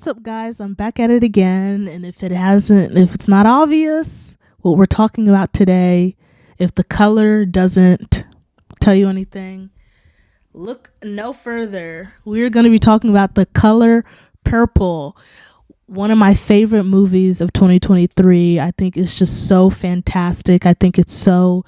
What's up, guys? I'm back at it again, and if it's not obvious what we're talking about today, if the color doesn't tell you anything, look no further. We're going to be talking about The Color Purple, one of my favorite movies of 2023. I think it's just so fantastic. I think there's so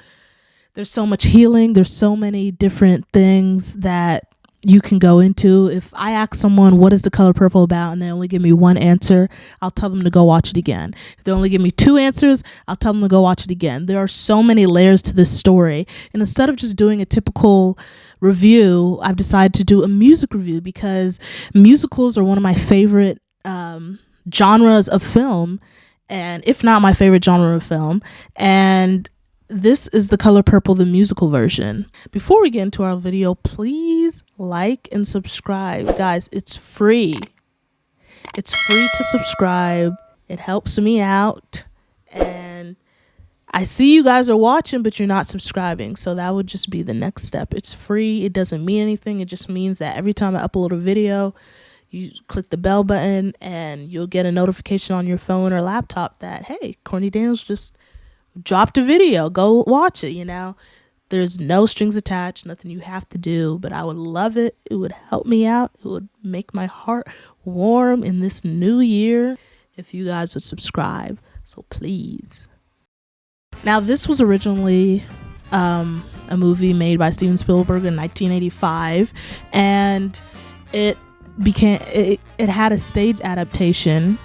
much healing. There's so many different things that you can go into. If I ask someone, what is The Color Purple about, and they only give me one answer, I'll tell them to go watch it again. If they only give me two answers, I'll tell them to go watch it again. There are so many layers to this story. And instead of just doing a typical review, I've decided to do a music review because musicals are one of my favorite genres of film, and if not my favorite genre of film. And this is The Color Purple, the musical version. Before we get into our video, please like and subscribe. Guys, it's free. It's free to subscribe. It helps me out. And I see you guys are watching, but you're not subscribing. So that would just be the next step. It's free. It doesn't mean anything. It just means that every time I upload a video, you click the bell button and you'll get a notification on your phone or laptop that, hey, Corny Daniels just dropped a video. Go watch it. There's no strings attached, nothing you have to do, but I would love it. It would help me out. It would make my heart warm in this new year if you guys would subscribe. So please. Now, this was originally a movie made by Steven Spielberg in 1985, and it had a stage adaptation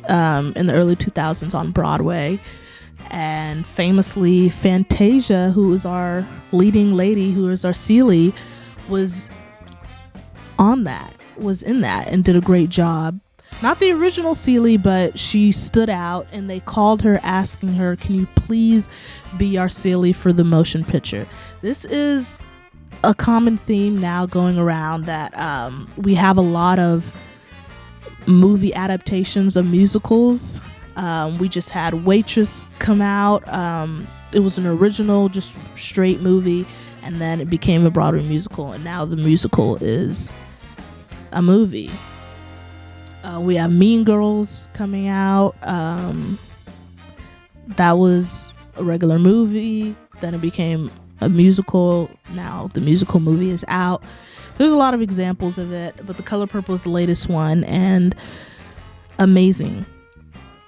in the early 2000s on Broadway. And famously, Fantasia, who is our leading lady, who is our Celie, was in that and did a great job. Not the original Celie, but she stood out, and they called her asking her, can you please be our Celie for the motion picture? This is a common theme now going around that we have a lot of movie adaptations of musicals. We just had Waitress come out. It was an original, just straight movie, and then it became a Broadway musical, and now the musical is a movie. We have Mean Girls coming out. That was a regular movie, then it became a musical. Now the musical movie is out. There's a lot of examples of it, but The Color Purple is the latest one, and amazing.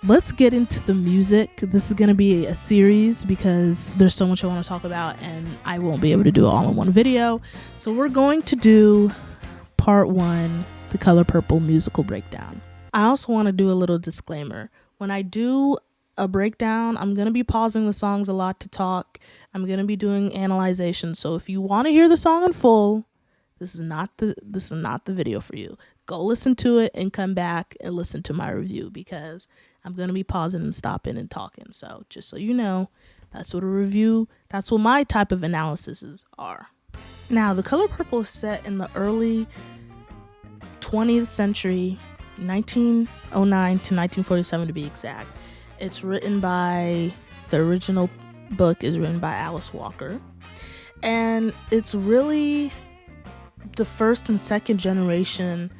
Let's get into the music. This is going to be a series because there's so much I want to talk about and I won't be able to do it all in one video. So we're going to do part 1, The Color Purple musical breakdown. I also want to do a little disclaimer. When I do a breakdown, I'm going to be pausing the songs a lot to talk. I'm going to be doing analyzation. So if you want to hear the song in full, this is not the video for you. Go listen to it and come back and listen to my review because I'm going to be pausing and stopping and talking. So just so you know, that's what my type of analyses are. Now, The Color Purple is set in the early 20th century, 1909 to 1947 to be exact. It's written by, the original book is written by Alice Walker. And it's really the first and second generation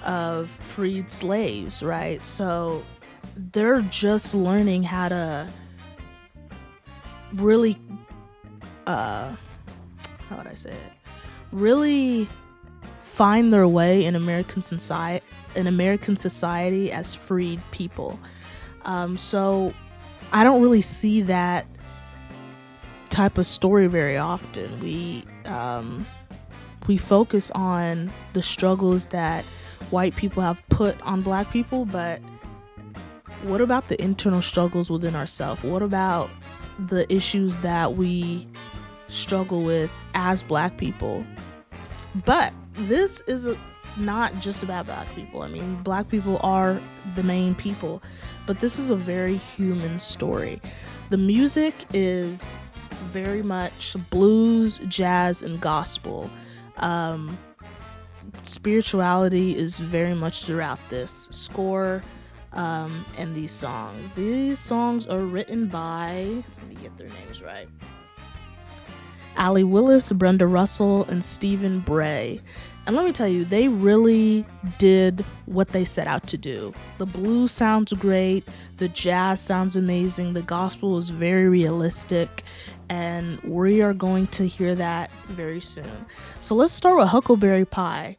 of freed slaves, right? So they're just learning how to really really find their way in American society as freed people. So I don't really see that type of story very often. We focus on the struggles that white people have put on black people, but what about the internal struggles within ourselves? What about the issues that we struggle with as black people? But this is not just about black people. I mean, black people are the main people, but this is a very human story. The music is very much blues, jazz, and gospel. Spirituality is very much throughout this score. And these songs. These songs are written by, let me get their names right, Allie Willis, Brenda Russell, and Stephen Bray. And let me tell you, they really did what they set out to do. The blues sounds great, the jazz sounds amazing, the gospel is very realistic, and we are going to hear that very soon. So let's start with Huckleberry Pie.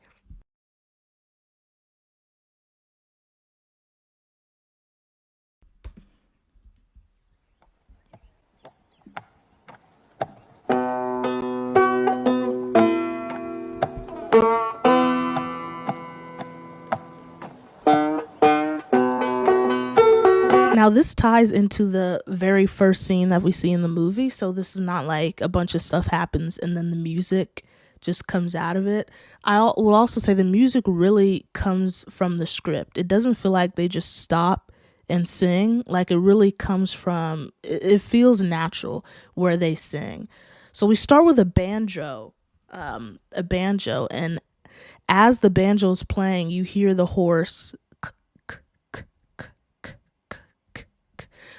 Now, this ties into the very first scene that we see in the movie. So this is not like a bunch of stuff happens and then the music just comes out of it. Will also say the music really comes from the script. It doesn't feel like they just stop and sing. Like, it really comes from, it feels natural where they sing. So we start with a banjo, and as the banjo is playing, you hear the horse.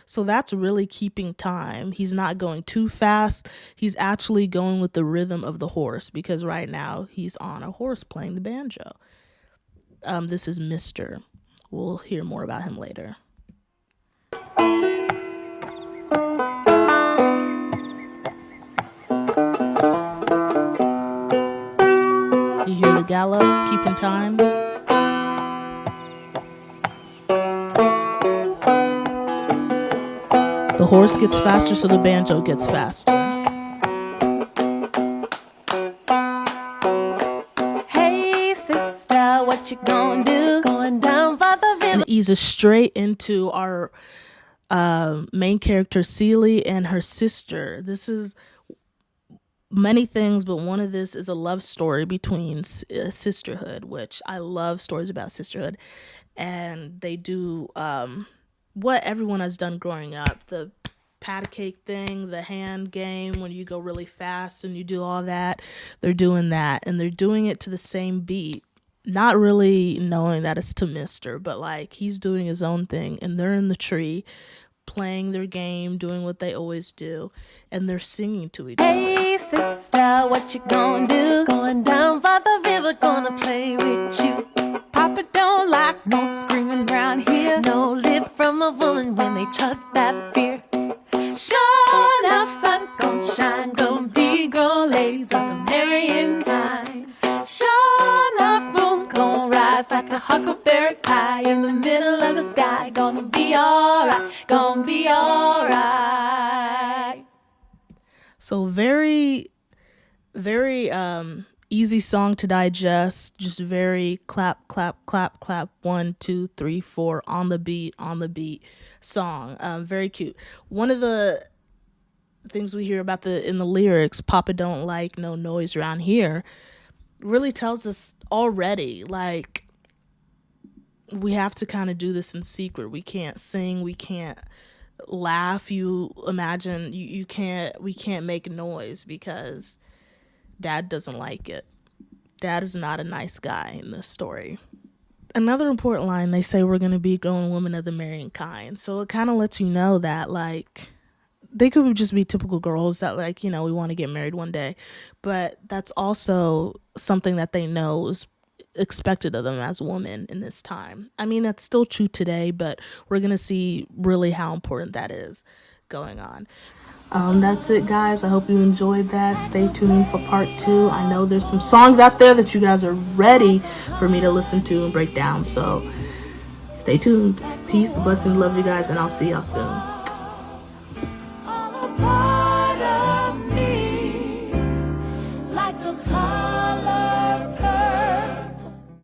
So that's really keeping time. He's not going too fast. He's actually going with the rhythm of the horse, because right now he's on a horse playing the banjo. This is Mr. We'll hear more about him later. You hear the gallop, keeping time. The horse gets faster, so the banjo gets faster. Hey sister, what you gonna do? Going down by the river. And it eases straight into our main character, Celie, and her sister. This is many things, but one of this is a love story between sisterhood, which I love stories about sisterhood. And they do what everyone has done growing up, the pat a cake thing, the hand game when you go really fast and you do all that. They're doing that, and they're doing it to the same beat, not really knowing that it's to Mr., but like he's doing his own thing, and they're in the tree playing their game, doing what they always do, and they're singing to each other. Hey sister, what you gonna do? Going down by the river, gonna play with you. Papa don't like no screaming round here. No lip from a woman when they chuck that beer. Sure enough, sun gon' shine, gonna be grown ladies like a marrying kind. Sure enough, moon gon' rise like a huckleberry pie in the middle of the sky. Gonna be alright, gonna be alright. So very, very easy song to digest, just very clap, clap, clap, clap, 1, 2, 3, 4 on the beat song. Very cute. One of the things we hear about in the lyrics, Papa don't like no noise around here, really tells us already, like, we have to kind of do this in secret. We can't sing, we can't laugh, you imagine, we can't make noise because Dad doesn't like it. Dad is not a nice guy in this story. Another important line, they say we're going to be grown women of the marrying kind. So it kind of lets you know that, like, they could just be typical girls that, like, you know, we want to get married one day. But that's also something that they know is expected of them as women in this time. I mean, that's still true today, but we're going to see really how important that is going on. That's it, guys. I hope you enjoyed that. Stay tuned for part 2. I know there's some songs out there that you guys are ready for me to listen to and break down. So stay tuned. Peace, blessings, love you guys, and I'll see y'all soon.